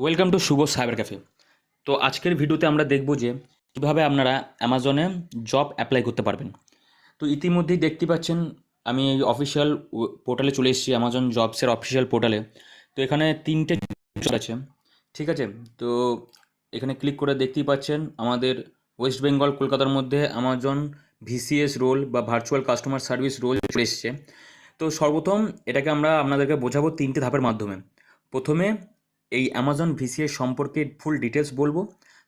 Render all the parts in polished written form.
Welcome to Shubho cyber cafe. তো আজকের ভিডিওতে আমরা দেখব যে কীভাবে আপনারা অ্যামাজনে জব অ্যাপ্লাই করতে পারবেন। তো ইতিমধ্যেই দেখতে পাচ্ছেন আমি এই অফিসিয়াল পোর্টালে চলে এসেছি, অ্যামাজন জবসের অফিসিয়াল পোর্টালে। তো এখানে তিনটে জব আছে, ঠিক আছে। তো এখানে ক্লিক করে দেখতেই পাচ্ছেন আমাদের ওয়েস্ট বেঙ্গল কলকাতার মধ্যে অ্যামাজন ভিসিএস রোল বা ভার্চুয়াল কাস্টমার সার্ভিস রোল চলে এসছে। তো সর্বপ্রথম এটাকে আমরা আপনাদেরকে বোঝাবো তিনটে ধাপের মাধ্যমে। প্রথমে এই অ্যামাজন ভিসিএস সম্পর্কে ফুল ডিটেলস বলবো,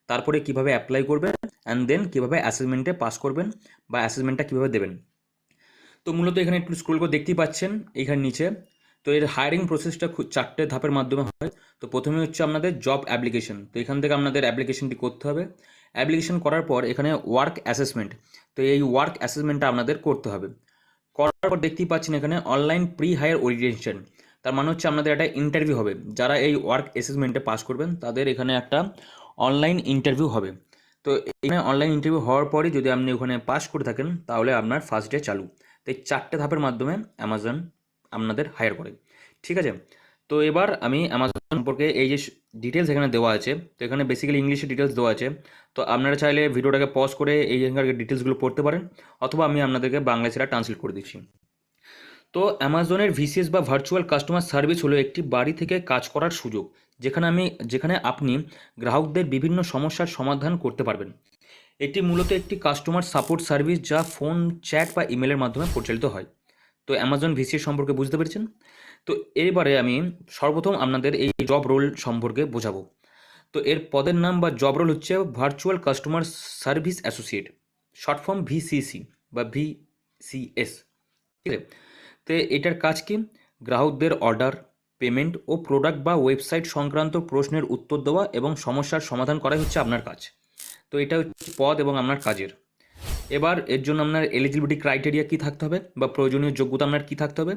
তারপরে কিভাবে অ্যাপ্লাই করবেন অ্যান্ড দেন কীভাবে অ্যাসেসমেন্টে পাস করবেন বা অ্যাসেসমেন্টটা কীভাবে দেবেন। তো মূলত এখানে একটু স্ক্রল করে দেখতেই পাচ্ছেন এইখানে নিচে। তো এর হায়ারিং প্রসেসটা খুব চারটে ধাপের মাধ্যমে হয়। তো প্রথমে হচ্ছে আপনাদের জব অ্যাপ্লিকেশন। তো এখান থেকে আপনাদের অ্যাপ্লিকেশনটি করতে হবে। অ্যাপ্লিকেশন করার পর এখানে ওয়ার্ক অ্যাসেসমেন্ট, তো এই ওয়ার্ক অ্যাসেসমেন্টটা আপনাদের করতে হবে। করার পর দেখতেই পাচ্ছেন এখানে অনলাইন প্রি হায়ার ওরিয়েন্টেশন, তার মানে হচ্ছে আপনাদের একটা ইন্টারভিউ হবে। যারা এই ওয়ার্ক অ্যাসেসমেন্টে পাস করবেন তাদের এখানে একটা অনলাইন ইন্টারভিউ হবে। তো এখানে অনলাইন ইন্টারভিউ হওয়ার পরই যদি আপনি ওখানে পাস করে থাকেন তাহলে আপনার ফার্স্ট ডে চালু। তো এই চারটে ধাপের মাধ্যমে অ্যামাজন আপনাদের হায়ার করে, ঠিক আছে। তো এবার আমি অ্যামাজন সম্পর্কে এই যে ডিটেলস এখানে দেওয়া আছে, তো এখানে বেসিক্যালি ইংলিশে ডিটেলস দেওয়া আছে। তো আপনারা চাইলে ভিডিওটাকে পজ করে এই এখানকার ডিটেলসগুলো পড়তে পারেন, অথবা আমি আপনাদেরকে বাংলায় সেটা ট্রান্সলেট করে দিচ্ছি। তো অ্যামাজনের ভিসিএস বা ভার্চুয়াল কাস্টমার সার্ভিস হলো একটি বাড়ি থেকে কাজ করার সুযোগ, যেখানে আপনি গ্রাহকদের বিভিন্ন সমস্যার সমাধান করতে পারবেন। এটি মূলত একটি কাস্টমার সাপোর্ট সার্ভিস যা ফোন, চ্যাট বা ইমেলের মাধ্যমে পরিচালিত হয়। তো অ্যামাজন ভিসিএস সম্পর্কে বুঝতে পেরেছেন। তো এবারে আমি সর্বপ্রথম আপনাদের এই জব রোল সম্পর্কে বোঝাবো। তো এর পদের নাম বা জব রোল হচ্ছে virtual customer service associate, short form VCC বা ভিসিএস, ঠিক আছে। তো এটার কাজ কি? গ্রাহকদের অর্ডার, পেমেন্ট ও প্রোডাক্ট বা ওয়েবসাইট সংক্রান্ত প্রশ্নের উত্তর দেওয়া এবং সমস্যার সমাধান করাই হচ্ছে আপনার কাজ। তো এটা হচ্ছে পদ এবং আপনার কাজের। এবার এর জন্য আপনার এলিজিবিলিটি ক্রাইটেরিয়া কী থাকতে হবে বা প্রয়োজনীয় যোগ্যতা আপনার কী থাকতে হবে।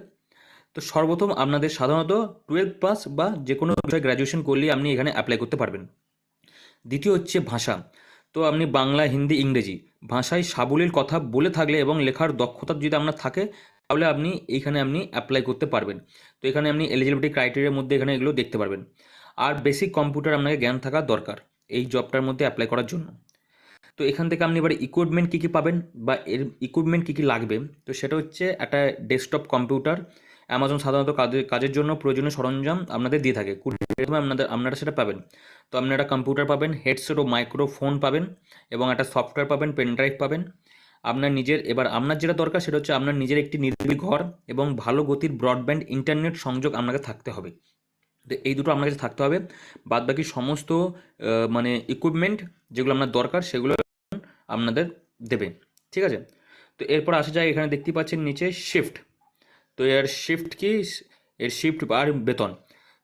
তো সর্বপ্রথম আপনাদের সাধারণত 12 পাস বা যে কোনো বিষয়ে গ্র্যাজুয়েশন করলেই আপনি এখানে অ্যাপ্লাই করতে পারবেন। দ্বিতীয় হচ্ছে ভাষা। তো আপনি বাংলা, হিন্দি, ইংরেজি ভাষায় সাবলীল কথা বলে থাকলে এবং লেখার দক্ষতা যদি আপনার থাকে তাহলে আপনি অ্যাপ্লাই করতে পারবেন। তো এখানে আপনি এলিজিবিলিটি ক্রাইটেরিয়ার মধ্যে এখানে এগুলো দেখতে পারবেন। আর বেসিক কম্পিউটার আপনাকে জ্ঞান থাকা দরকার এই জবটার মধ্যে অ্যাপ্লাই করার জন্য। তো এখান থেকে আপনি এবার ইকুইপমেন্ট কী কী পাবেন বা এর ইকুইপমেন্ট কী কী লাগবে, তো সেটা হচ্ছে একটা ডেস্কটপ কম্পিউটার। অ্যামাজন সাধারণত কাজের জন্য প্রয়োজনীয় সরঞ্জাম আপনাদের দিয়ে থাকে, আপনারা সেটা পাবেন। তো আপনারা একটা কম্পিউটার পাবেন, হেডসেট ও মাইক্রোফোন পাবেন এবং একটা সফটওয়্যার পাবেন, পেন ড্রাইভ পাবেন। আপনার যেটা দরকার সেটা হচ্ছে আপনার নিজের একটি নিরিবিলি ঘর এবং ভালো গতির ব্রডব্যান্ড ইন্টারনেট সংযোগ আপনাকে থাকতে হবে। তো এই দুটো আপনার কাছে থাকতে হবে। বাদবাকি সমস্ত মানে ইকুইপমেন্ট যেগুলো আপনার দরকার সেগুলো আপনাদের দেবে, ঠিক আছে। তো এরপর আসা যায়, এখানে দেখতে পাচ্ছেন নিচে শিফট। তো এর শিফট আর বেতন।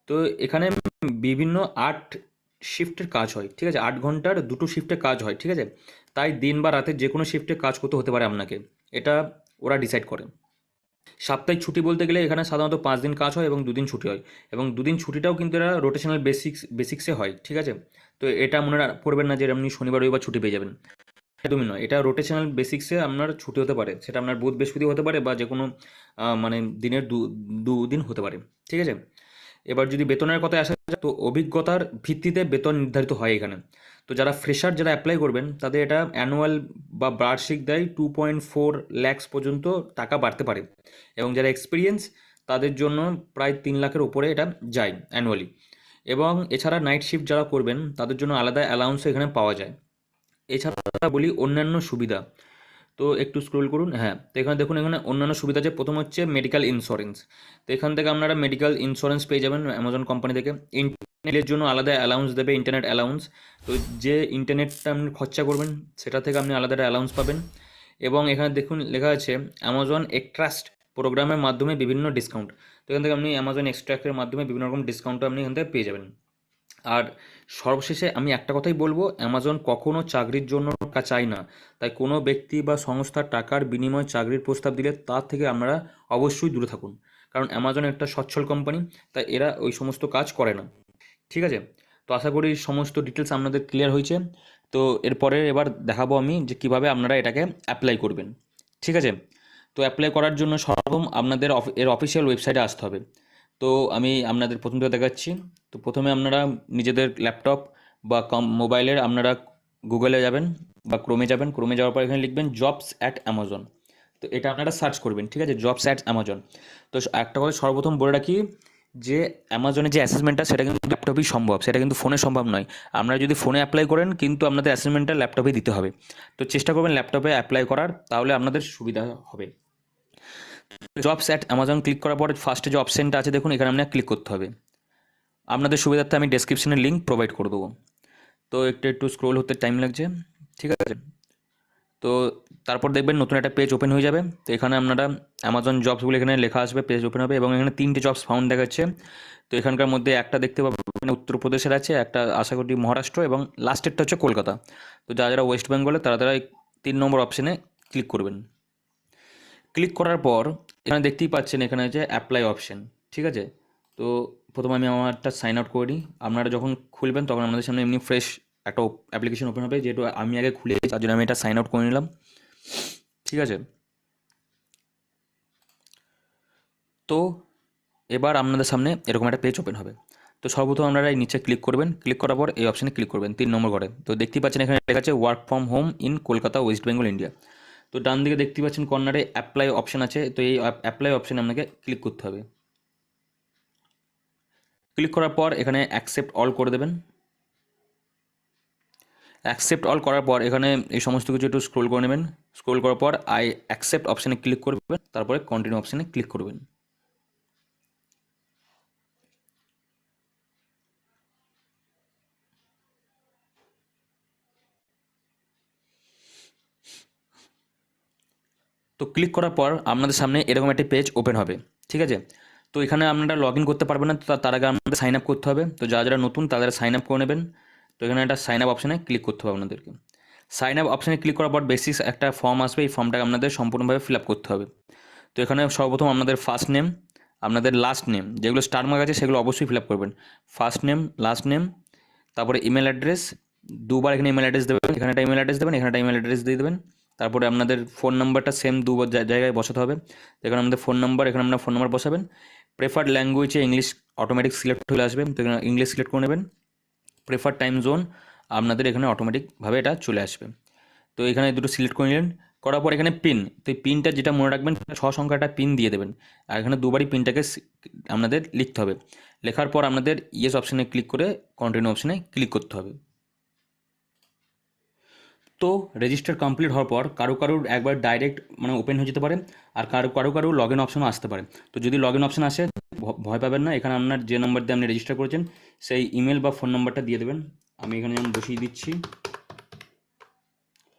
তো এখানে বিভিন্ন 8 শিফটের কাজ হয়, ঠিক আছে। 8 ঘন্টার দুটো শিফটে কাজ হয়, ঠিক আছে। তাই দিন বা রাতে যে কোনো শিফটে কাজ করতে হতে পারে আপনাকে, এটা ওরা ডিসাইড করে। সাপ্তাহিক ছুটি বলতে গেলে এখানে সাধারণত 5 দিন কাজ হয় এবং 2 দিন ছুটি হয়, এবং 2 দিন ছুটিটাও কিন্তু এরা রোটেশনাল বেসিক্সে হয়, ঠিক আছে। তো এটা মনে করবেন না যে আপনি শনিবার রবিবার ছুটি পেয়ে যাবেন, একদমই নয়। এটা রোটেশনাল বেসিক্সে আপনার ছুটি হতে পারে, সেটা আপনার বুধ বৃহস্পতি হতে পারে বা যে কোনো মানে দিনের দু দিন হতে পারে, ঠিক আছে। এবার যদি বেতনের কথায় আসা যায়, তো অভিজ্ঞতার ভিত্তিতে বেতন নির্ধারিত হয় এখানে। তো যারা ফ্রেশার যারা অ্যাপ্লাই করবেন তাদের এটা অ্যানুয়াল বা বার্ষিক দেয় 2.4 ল্যাক্স পর্যন্ত টাকা বাড়তে পারে, এবং যারা এক্সপিরিয়েন্স তাদের জন্য প্রায় 3 লাখের উপরে এটা যায় অ্যানুয়ালি। এবং এছাড়া নাইট শিফট যারা করবেন তাদের জন্য আলাদা অ্যালাউন্সও এখানে পাওয়া যায়। এছাড়া বলি অন্যান্য সুবিধা। তো একটু স্ক্রোল করুন, হ্যাঁ। তো এখানে দেখুন, এখানে অন্যান্য সুবিধা যে প্রথম হচ্ছে মেডিকেল ইন্স্যুরেন্স। তো এখান থেকে আপনারা মেডিকেল ইন্স্যুরেন্স পেয়ে যাবেন অ্যামাজন কোম্পানি থেকে। ইন্টারনেটের জন্য আলাদা অ্যালাউন্স দেবে, ইন্টারনেট অ্যালাউন্স। তো যে ইন্টারনেটটা আপনি খরচা করবেন সেটা থেকে আপনি আলাদা অ্যালাউন্স পাবেন। এবং এখানে দেখুন লেখা আছে অ্যামাজন এক্সট্রাস্ট প্রোগ্রামের মাধ্যমে বিভিন্ন ডিসকাউন্ট। তো এখান থেকে আপনি অ্যামাজন এক্সট্রাক্টের মাধ্যমে বিভিন্ন রকম ডিসকাউন্টও আপনি এখান থেকে পেয়ে যাবেন। আর সর্বশেষে আমি একটা কথাই বলবো, অ্যামাজন কখনো চাকরির জন্য টাকা চায় না। তাই কোনো ব্যক্তি বা সংস্থার টাকার বিনিময়ে চাকরির প্রস্তাব দিলে তার থেকে আপনারা অবশ্যই দূরে থাকুন, কারণ অ্যামাজন একটা সচ্ছল কোম্পানি, তাই এরা ওই সমস্ত কাজ করে না, ঠিক আছে। তো আশা করি সমস্ত ডিটেলস আপনাদের ক্লিয়ার হয়েছে। তো এরপরে এবার দেখাবো আমি যে কিভাবে আপনারা এটাকে অ্যাপ্লাই করবেন, ঠিক আছে। তো অ্যাপ্লাই করার জন্য সর্বপ্রথম আপনাদের এর অফিসিয়াল ওয়েবসাইটে আসতে হবে। তো আমি আপনাদের প্রথম থেকে দেখাচ্ছি। তো প্রথমে আপনারা নিজেদের ল্যাপটপ বা মোবাইলের আপনারা গুগলে যাবেন বা ক্রোমে যাবেন। ক্রোমে যাওয়ার পর এখানে লিখবেন জবস অ্যাট অ্যামাজন। তো এটা আপনারা সার্চ করবেন, ঠিক আছে, জবস অ্যাট অ্যামাজন। তো একটা কথা সর্বপ্রথম বলে রাখি যে অ্যামাজনের যে অ্যাসেসমেন্টটা সেটা কিন্তু ল্যাপটপেই সম্ভব, সেটা কিন্তু ফোনে সম্ভব নয়। আপনারা যদি ফোনে অ্যাপ্লাই করেন কিন্তু আপনাদের অ্যাসেসমেন্টটা ল্যাপটপে দিতে হবে। তো চেষ্টা করবেন ল্যাপটপে অ্যাপ্লাই করার, তাহলে আপনাদের সুবিধা হবে। জবস অ্যাট অ্যামাজন ক্লিক করার পর ফার্স্টে যে অপশানটা আছে দেখুন, এখানে আপনাকে ক্লিক করতে হবে। আপনাদের সুবিধার্থে আমি ডেসক্রিপশনে লিঙ্ক প্রোভাইড করে দেবো। তো একটু স্ক্রোল হতে টাইম লাগছে, ঠিক আছে। তো তারপর দেখবেন নতুন একটা পেজ ওপেন হয়ে যাবে। তো এখানে আপনারা অ্যামাজন জবস বলে এখানে লেখা আসবে, পেজ ওপেন হবে এবং এখানে 3টে জবস ফাউন্ড দেখাচ্ছে। তো এখানকার মধ্যে একটা দেখতে পাবেন উত্তরপ্রদেশের আছে, একটা আশা করি মহারাষ্ট্র, এবং লাস্টেরটা হচ্ছে কলকাতা। তো যারা ওয়েস্ট বেঙ্গলে তারা এই 3 নম্বর অপশানে ক্লিক করবেন। ক্লিক করার পর এখানে দেখতেই পাচ্ছেন এখানে আছে অ্যাপ্লাই অপশান, ঠিক আছে। তো প্রথমে আমি আমারটা সাইন আউট করে নিই। আপনারা যখন খুলবেন তখন আমাদের সামনে এমনি ফ্রেশ একটা অ্যাপ্লিকেশন ওপেন হবে, যেহেতু আমি আগে খুলে তার জন্য আমি এটা সাইন আউট করে নিলাম, ঠিক আছে। তো এবার আপনাদের সামনে এরকম একটা পেজ ওপেন হবে। তো সর্বপ্রথম আপনারা এই নিচে ক্লিক করবেন, ক্লিক করার পর এই অপশানে ক্লিক করবেন 3 নম্বর ঘরে। তো দেখতেই পাচ্ছেন এখানে লেখা আছে work from home in Kolkata, West Bengal, India. তো ডান দিকে দেখতেই পাচ্ছেন কর্নারে অ্যাপ্লাই অপশান আছে। তো এই অ্যাপ্লাই অপশানে আপনাকে ক্লিক করতে হবে। ক্লিক করার পর এখানে অ্যাকসেপ্ট অল করে দেবেন। অ্যাকসেপ্ট অল করার পর এখানে এই সমস্ত কিছু একটু স্ক্রোল করে নেবেন। স্ক্রোল করার পর আই অ্যাকসেপ্ট অপশানে ক্লিক করবেন, তারপরে কন্টিনিউ অপশানে ক্লিক করবেন। তো ক্লিক করার পর আপনাদের সামনে এরকম একটি পেজ ওপেন হবে, ঠিক আছে। তো এখানে আপনারা লগ ইন করতে পারবেন না, তো তার আগে আপনাদের সাইন আপ করতে হবে। তো যারা যারা নতুন তারা সাইন আপ করে নেবেন। তো এখানে একটা সাইন আপ অপশানে ক্লিক করতে হবে আপনাদেরকে। সাইন আপ অপশানে ক্লিক করার পর বেসিস একটা ফর্ম আসবে, এই ফর্মটা আপনাদের সম্পূর্ণভাবে ফিল আপ করতে হবে। তো এখানে সর্বপ্রথম আপনাদের ফার্স্ট নেম, আপনাদের লাস্ট নেম, যেগুলো স্টার মার্ক আছে সেগুলো অবশ্যই ফিল আপ করবেন। ফার্স্ট নেম, লাস্ট নেম, তারপরে ইমেল অ্যাড্রেস, দুবার এখানে ইমেল অ্যাড্রেস দেবেন, এখানে একটা ইমেল অ্যাড্রেস দেবেন, এখানে একটা ইমেল অ্যাড্রেস দিয়ে দেবেন। তারপরে আপনাদের ফোন নাম্বারটা সেম দুবার জায়গায় বসাতে হবে। এখানে আমাদের ফোন নাম্বার, এখানে আপনার ফোন নাম্বার বসাবেন। প্রেফার্ড ল্যাঙ্গুয়েজে ইংলিশ অটোমেটিক সিলেক্ট হয়ে আসবে, তো এখানে ইংলিশ সিলেক্ট করে নেবেন। প্রেফার টাইম জোন আপনাদের এখানে অটোমেটিকভাবে এটা চলে আসবে। তো এখানে দুটো সিলেক্ট করে নিলেন। করার পর এখানে পিন, তো এই পিনটা যেটা মনে রাখবেন 6 সংখ্যাটা পিন দিয়ে দেবেন। আর এখানে দুবারই পিনটাকে আপনাদের লিখতে হবে। লেখার পর আপনাদের ইয়েস অপশানে ক্লিক করে কন্টিনিউ অপশানে ক্লিক করতে হবে। তো রেজিস্টার কমপ্লিট হওয়ার পর কারোর একবার ডাইরেক্ট মানে ওপেন হয়ে যেতে পারে, আর কারো লগ ইন অপশনও আসতে পারে। তো যদি লগ ইন অপশন আসে ভয় পাবেন না, এখানে আপনার যে নাম্বার দিয়ে আপনি রেজিস্টার করেছেন সেই ইমেল বা ফোন নাম্বারটা দিয়ে দেবেন। আমি এখানে যেমন বসিয়ে দিচ্ছি।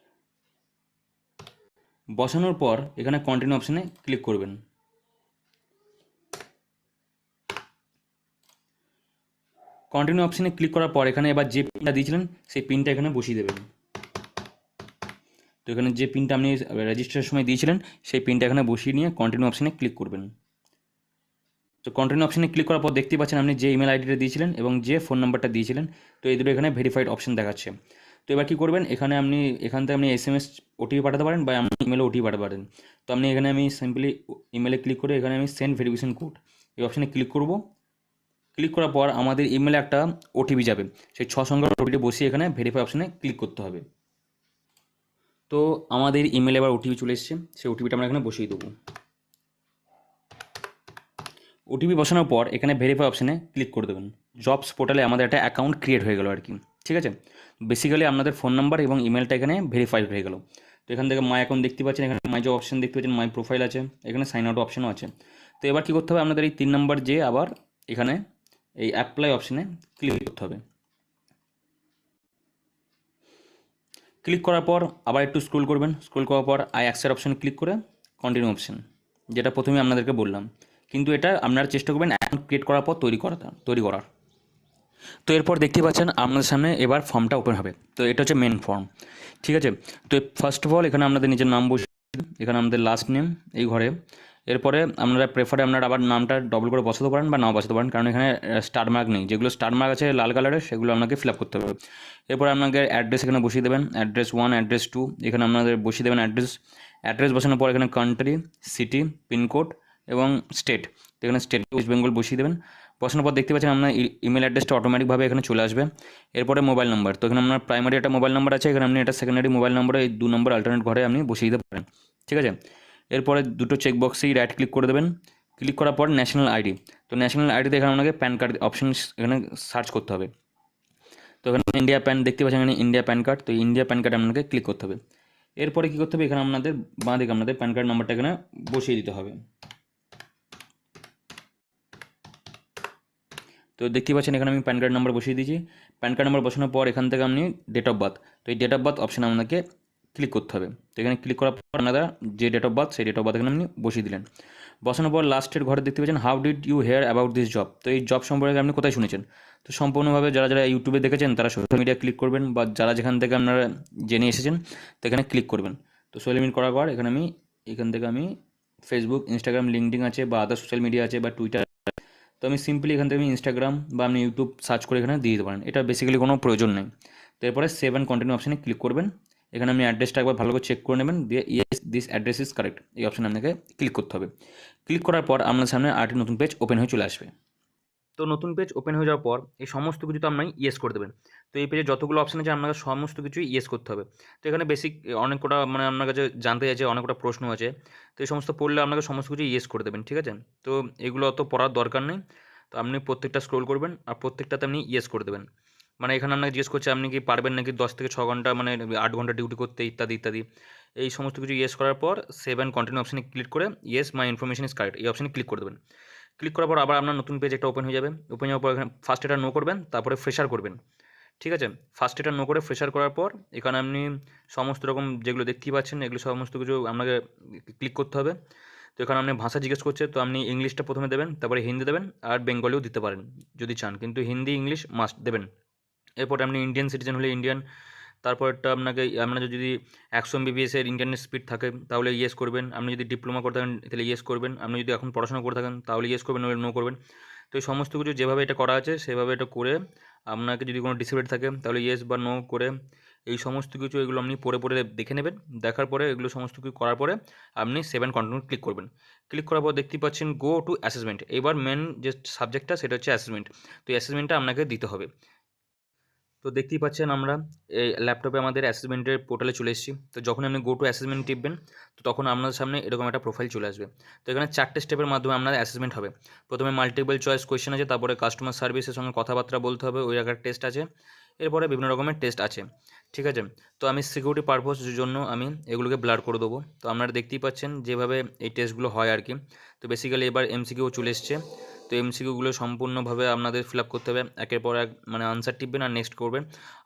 বসানোর পর এখানে কন্টিনিউ অপশানে ক্লিক করবেন। কন্টিনিউ অপশানে ক্লিক করার পর এখানে এবার যে পিনটা দিয়েছিলেন সেই পিনটা এখানে বসিয়ে দেবেন। তো এখানে যে পিনটা আপনি রেজিস্ট্রেশনের সময় দিয়েছিলেন সেই পিনটা এখানে বসিয়ে নিয়ে কন্টিনিউ অপশানে ক্লিক করবেন। তো কন্টিনিউ অপশানে ক্লিক করার পর দেখতেই পাচ্ছেন আপনি যে ইমেল আইডিটা দিয়েছিলেন এবং যে ফোন নাম্বারটা দিয়েছিলেন, তো এই দুটো এখানে ভেরিফাইড অপশান দেখাচ্ছে। তো এবার কী করবেন, এখান থেকে আপনি SMS ওটিপি পাঠাতে পারেন বা আপনি ইমেলে ওটিপি পাঠাতে পারেন। তো আমি সিম্পলি ইমেলে ক্লিক করে এখানে আমি সেন্ড ভেরিফিকেশন কোড এই অপশানে ক্লিক করব। ক্লিক করার পর আমাদের ইমেলে একটা ওটিপি যাবে, সেই 6 সংখ্যার ওটিপি বসিয়ে এখানে ভেরিফাই অপশানে ক্লিক করতে হবে। তো আমাদের ইমেলে এবার ওটিপি চলে এসেছে, সেই ওটিপিটা আমরা এখানে বসিয়ে দেবো। ওটিপি বসানোর পর এখানে ভেরিফাই অপশানে ক্লিক করে দেবেন। জবস পোর্টালে আমাদের একটা অ্যাকাউন্ট ক্রিয়েট হয়ে গেল আর কি, ঠিক আছে। বেসিক্যালি আপনাদের ফোন নাম্বার এবং ইমেলটা এখানে ভেরিফাইড হয়ে গেল। তো এখান থেকে মাই অ্যাকাউন্ট দেখতে পাচ্ছেন, এখানে মাই জব অপশান দেখতে পাচ্ছেন, মাই প্রোফাইল আছে, এখানে সাইন আউট অপশানও আছে। তো এবার কী করতে হবে, আপনাদের এই 3 নম্বর যে আবার এখানে এই অ্যাপ্লাই অপশানে ক্লিক করতে হবে। ক্লিক করার পর আবার একটু স্ক্রোল করবেন, স্ক্রোল করার পর আই অ্যাকসেপ্ট অপশানে ক্লিক করে কন্টিনিউ অপশান, যেটা প্রথমে আপনাদেরকে বললাম। কিন্তু এটা আপনারা চেষ্টা করবেন অ্যাকাউন্ট ক্রিয়েট করার পর তৈরি করার। তো এরপর দেখতে পাচ্ছেন আপনাদের সামনে এবার ফর্মটা ওপেন হবে। তো এটা হচ্ছে মেন ফর্ম, ঠিক আছে। তো ফার্স্ট অফ অল এখানে আপনাদের নিজের নাম বসে, এখানে আমাদের লাস্ট নেম এই ঘরে। এরপরে আপনারা আপনারা আবার নামটা ডবল করে বসাতে পারেন বা নাও বসাতে পারেন, কারণ এখানে স্টার মার্ক নেই। যেগুলো স্টার মার্ক আছে লাল কালারের সেগুলো আপনাকে ফিল আপ করতে হবে। এরপরে আপনাকে অ্যাড্রেস এখানে বসিয়ে দেবেন, অ্যাড্রেস 1, অ্যাড্রেস 2, এখানে আপনাদের বসিয়ে দেবেন অ্যাড্রেস বসানোর পর এখানে কান্ট্রি, সিটি, পিনকোড এবং স্টেট। তো এখানে স্টেট ওয়েস্ট বেঙ্গল বসিয়ে দেবেন। বসানোর পর দেখতে পাচ্ছেন আপনার ইমেল অ্যাড্রেসটা অটোমেটিকভাবে এখানে চলে আসবে। এরপরে মোবাইল নাম্বার, তো এখানে আপনার প্রাইমারি একটা মোবাইল নাম্বার আছে, এখানে আপনি একটা সেকেন্ডারি মোবাইল নাম্বার এই 2 নম্বর অল্টারনেট ঘরে আপনি বসিয়ে দিতে পারেন। ঠিক আছে, এরপরে দুটো চেকবক্সেই রাইট ক্লিক করে দেবেন। ক্লিক করার পর ন্যাশনাল আইডি, তো ন্যাশনাল আইডিতে এখানে আপনাকে প্যান কার্ড অপশন এখানে সার্চ করতে হবে। তো এখানে ইন্ডিয়া প্যান দেখতে পাচ্ছেন, এখানে ইন্ডিয়া প্যান কার্ড, তো ইন্ডিয়া প্যান কার্ড আপনাকে ক্লিক করতে হবে। এরপরে কী করতে হবে, এখানে আপনাদের বাঁ দিকে আপনাদের প্যান কার্ড নাম্বারটা এখানে বসিয়ে দিতে হবে। তো দেখতে পাচ্ছেন এখানে আমি প্যান কার্ড নাম্বার বসিয়ে দিয়েছি। প্যান কার্ড নাম্বার বসানোর পর এখান থেকে আপনি ডেট অফ বার্থ, তো এই ডেট অফ বার্থ অপশানে আপনাকে ক্লিক করতে হবে। তো এখানে ক্লিক করার পর আপনারা যে ডেট অফ বার্থ সেই ডেট অফ বার্থ এখানে আপনি বসিয়ে দিলেন। বসানোর পর লাস্টের ঘরে দেখতে পাচ্ছেন how did you hear about this job, তো এই জব সম্পর্কে আপনি কোথায় শুনেছেন। তো সম্পূর্ণভাবে যারা যারা ইউটিউবে দেখেছেন তারা সোশ্যাল মিডিয়া ক্লিক করবেন, বা যারা যেখান থেকে আপনারা জেনে এসেছেন তো এখানে ক্লিক করবেন। তো সোশ্যাল মিডিয়া করার পর এখান থেকে আমি ফেসবুক, ইনস্টাগ্রাম, লিঙ্কডিন আছে বা আদার সোশ্যাল মিডিয়া আছে বা টুইটার, তো আমি সিম্পলি এখান থেকে আমি ইনস্টাগ্রাম বা আপনি ইউটিউব সার্চ করে এখানে দিয়ে দিতে পারেন, এটা বেসিক্যালি কোনো প্রয়োজন নেই। তো এরপরে সেভ অ্যান্ড কন্টিনিউ অপশানে ক্লিক করবেন। এখানে আপনি অ্যাড্রেসটা একবার ভালো করে চেক করে নেবেন, দিয়ে yes this address is correct এই অপশানে আপনাকে ক্লিক করতে হবে। ক্লিক করার পর আপনার সামনে আরেকটি নতুন পেজ ওপেন হয়ে চলে আসবে। তো নতুন পেজ ওপেন হয়ে যাওয়ার পর এই সমস্ত কিছু তো আপনি ইয়েস করে দেবেন। তো এই পেজে যতগুলো অপশান আছে আপনাকে সমস্ত কিছুই ইয়েস করতে হবে। তো এখানে বেসিক অনেক কটা মানে আপনার কাছে জানতে চাইছে, অনেক কটা প্রশ্ন আছে, তো এই সমস্ত পড়লে আপনাকে সমস্ত কিছু ইয়েস করে দেবেন। ঠিক আছে, তো এগুলো অত পড়ার দরকার নেই। তো আপনি প্রত্যেকটা স্ক্রোল করবেন আর প্রত্যেকটাতে আপনি ইয়েস করে দেবেন। মানে এখানে আপনাকে জিজ্ঞেস করছে আপনি কি পারবেন নাকি 10 থেকে 6 ঘন্টা মানে 8 ঘন্টা ডিউটি করতে, ইত্যাদি ইত্যাদি। এই সমস্ত কিছু ইয়েস করার পর সেভ অ্যান্ড কন্টিনিউ অপশানে ক্লিক করে yes my information is correct এই অপশানে ক্লিক করে দেবেন। ক্লিক করার পর আবার আপনার নতুন পেজ একটা ওপেন হয়ে যাবে। ওপেন হওয়ার পর এখানে ফার্স্ট এটা নো করবেন, তারপরে ফ্রেশার করবেন। ঠিক আছে, ফার্স্ট এটা নো করে ফ্রেশার করার পর এখানে আপনি সমস্ত রকম যেগুলো দেখতেই পাচ্ছেন এগুলো সমস্ত কিছু আপনাকে ক্লিক করতে হবে। তো এখানে আপনি ভাষা জিজ্ঞেস করছে, তো আপনি ইংলিশটা প্রথমে দেবেন, তারপরে হিন্দি দেবেন আর বেঙ্গলিও দিতে পারেন যদি চান, কিন্তু হিন্দি ইংলিশ মাস্ট দেবেন। এরপর আপনি ইন্ডিয়ান সিটিজেন হলে ইন্ডিয়ান, তারপরটা আপনার যদি 100 MBPS এর ইন্টারনেট স্পিড থাকে তাহলে ইয়েস করবেন। আপনি যদি ডিপ্লোমা করে থাকেন তাহলে ইয়েস করবেন। আপনি যদি এখন পড়াশোনা করে থাকেন তাহলে ইয়েস করবেন, নাহলে নো করবেন। তো এই সমস্ত কিছু যেভাবে এটা করা আছে সেভাবে এটা করে আপনাকে যদি কোনো ডিসেবিলিটি থাকে তাহলে ইয়েস বা নো করে এই সমস্ত কিছু এগুলো আপনি পড়ে পড়ে দেখে নেবেন। দেখার পরে এগুলো সমস্ত কিছু করার পরে আপনি সেভ অ্যান্ড কন্টিনিউ ক্লিক করবেন। ক্লিক করার পর দেখতেই পাচ্ছেন গো টু অ্যাসেসমেন্ট। এবার মেন যে সাবজেক্টটা সেটা হচ্ছে অ্যাসেসমেন্ট। তো অ্যাসেসমেন্টটা আপনাকে দিতে হবে। তো দেখতেই পাচ্ছেন আমরা এই ল্যাপটপে আমাদের অ্যাসেসমেন্টের পোর্টালে চলে এসেছি। তো যখন আপনি গো টু অ্যাসেসমেন্ট টিপবেন তো তখন আপনাদের সামনে এরকম একটা প্রোফাইল চলে আসবে। তো এখানে 4টে স্টেপের মাধ্যমে আপনার অ্যাসেসমেন্ট হবে। প্রথমে মাল্টিপল চয়েস কোয়েশ্চেন আছে, তারপরে কাস্টমার সার্ভিসের সঙ্গে কথাবার্তা বলতে হবে, ওই একটা টেস্ট আছে, এরপরে বিভিন্ন রকমের টেস্ট আছে। ঠিক আছে, তো আমি সিকিউরিটি পারপোজের জন্য আমি এগুলোকে ব্লার করে দেবো। তো আপনারা দেখতেই পাচ্ছেন যেভাবে এই টেস্টগুলো হয় আর কি। তো বেসিক্যালি এবার এমসিকিউ চলে এসছে। তো এমসিকিউগুলো সম্পূর্ণভাবে আপনাদের ফিল আপ করতে হবে, একের পর এক মানে আনসার টিপবেন আর নেক্সট করবেন।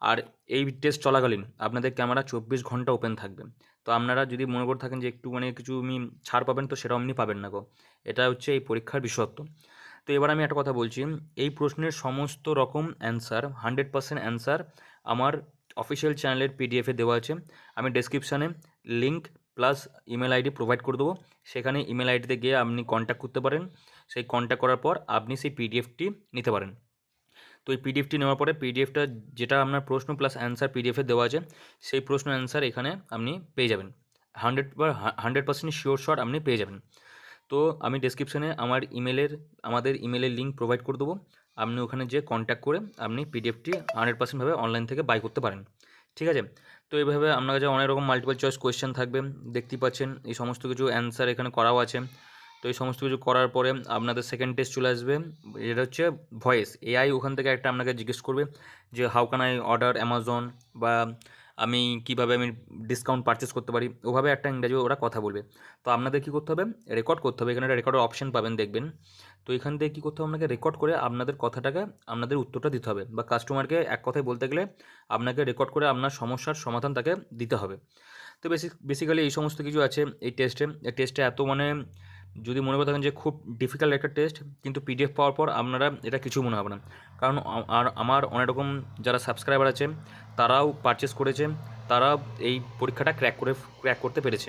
আর এই টেস্ট চলাকালীন আপনাদের ক্যামেরা 24 ঘন্টা ওপেন থাকবে। তো আপনারা যদি মনে করে থাকেন যে একটু মানে কিছু আমি ছাড় পাবেন তো সেটাও আপনি পাবেন না গো, এটা হচ্ছে এই পরীক্ষার বিশেষত্ব। তো এবার আমি একটা কথা বলছি, এই প্রশ্নের সমস্ত রকম অ্যান্সার 100% অ্যান্সার আমার অফিসিয়াল চ্যানেলের পিডিএফে দেওয়া আছে। আমি ডেসক্রিপশানে link plus email ID provide করে দেবো, সেখানে ইমেল আইডিতে গিয়ে আপনি কন্ট্যাক্ট করতে পারেন। সেই কন্ট্যাক্ট করার পর আপনি সেই পিডিএফটি নিতে পারেন। তো এই পিডিএফটি নেওয়ার পরে পিডিএফটা যেটা আপনার প্রশ্ন প্লাস অ্যান্সার পিডিএফে দেওয়া আছে সেই প্রশ্ন অ্যান্সার এখানে আপনি পেয়ে যাবেন। 100% শিওর শট আপনি পেয়ে যাবেন। তো আমি ডেসক্রিপশানে আমাদের ইমেলের লিঙ্ক প্রোভাইড করে দেবো। আপনি ওখানে যেয়ে কন্ট্যাক্ট করে আপনি পিডিএফটি 100% ভাবে অনলাইন থেকে বাই করতে পারেন। ঠিক আছে, তো এইভাবে আপনার কাছে অনেক রকম মাল্টিপল চয়েস কোয়েশ্চেন থাকবে, দেখতেই পাচ্ছেন এই সমস্ত কিছু অ্যান্সার এখানে করাও আছে। তো এই সমস্ত কিছু করার পরে আপনাদের সেকেন্ড টেস্ট চলে আসবে, এটা হচ্ছে ভয়েস এআই। ওখান থেকে একটা আপনাকে জিজ্ঞেস করবে যে how can I order Amazon, বা আমি ডিসকাউন্ট পারচেস করতে পারি, ওভাবে একটা ইংরাজি ওরা কথা বলবে। তো আপনাদের কী করতে হবে, রেকর্ড করতে হবে। এখানে একটা রেকর্ডের অপশন পাবেন দেখবেন। তো এখান থেকে কী করতে হবে, আপনাকে রেকর্ড করে আপনাদের কথাটাকে আপনাদের উত্তরটা দিতে হবে, বা কাস্টমারকে এক কথায় বলতে গেলে আপনাকে রেকর্ড করে আপনার সমস্যার সমাধান তাকে দিতে হবে। তো বেসিক্যালি এই সমস্ত কিছু আছে এই টেস্টে এত মানে যদি মনে করে থাকেন যে খুব ডিফিকাল্ট একটা টেস্ট, কিন্তু পিডিএফ পাওয়ার পর আপনারা এটা কিছু মনে হবে না, কারণ আর আমার অনেক রকম যারা সাবস্ক্রাইবার আছে তারাও পারচেস করেছে, তারা এই পরীক্ষাটা ক্র্যাক করতে পেরেছে।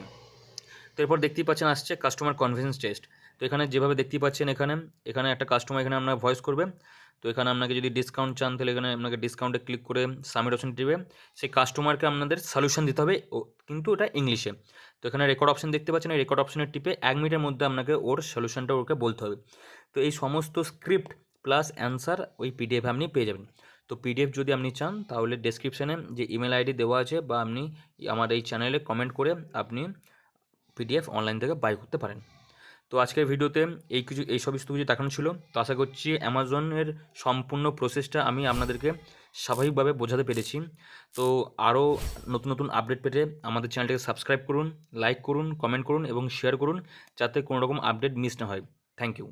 তো এরপর দেখতেই পাচ্ছেন আসছে কাস্টমার কনফিডেন্স টেস্ট। তো এখানে যেভাবে দেখতেই পাচ্ছেন এখানে একটা কাস্টমার এখানে আপনার ভয়েস করবে। তো এখানে আপনাকে যদি ডিসকাউন্ট চান তাহলে এখানে আপনাকে ডিসকাউন্টে ক্লিক করে সাবমিট অপশন টিপে সেই কাস্টমারকে আপনাদের সলিউশন দিতে হবে, কিন্তু ওটা ইংলিশে। তো এখানে রেকর্ড অপশন দেখতে পাচ্ছেন, এই রেকর্ড অপশনের টিপে 1 মিনিটের মধ্যে আপনাকে ওর সলিউশনটা ওকে বলতে হবে। তো এই সমস্ত স্ক্রিপ্ট প্লাস অ্যান্সার ওই পিডিএফ আপনি পেয়ে যাবেন। তো পিডিএফ যদি আপনি চান তাহলে ডেসক্রিপশানে যে ইমেল আইডি দেওয়া আছে বা আপনি আমার এই চ্যানেলে কমেন্ট করে আপনি পিডিএফ অনলাইন থেকে বাই করতে পারেন। তো আজকের ভিডিওতে এই সমস্ত কিছু দেখানো ছিল। তো আশা করছি অ্যামাজনের সম্পূর্ণ প্রসেসটা আমি আপনাদেরকে স্বাভাবিকভাবে বোঝাতে পেরেছি। তো আরও নতুন নতুন আপডেট পেতে আমাদের চ্যানেলটাকে সাবস্ক্রাইব করুন, লাইক করুন, কমেন্ট করুন এবং শেয়ার করুন, যাতে কোনো রকম আপডেট মিস না হয়। Thank you.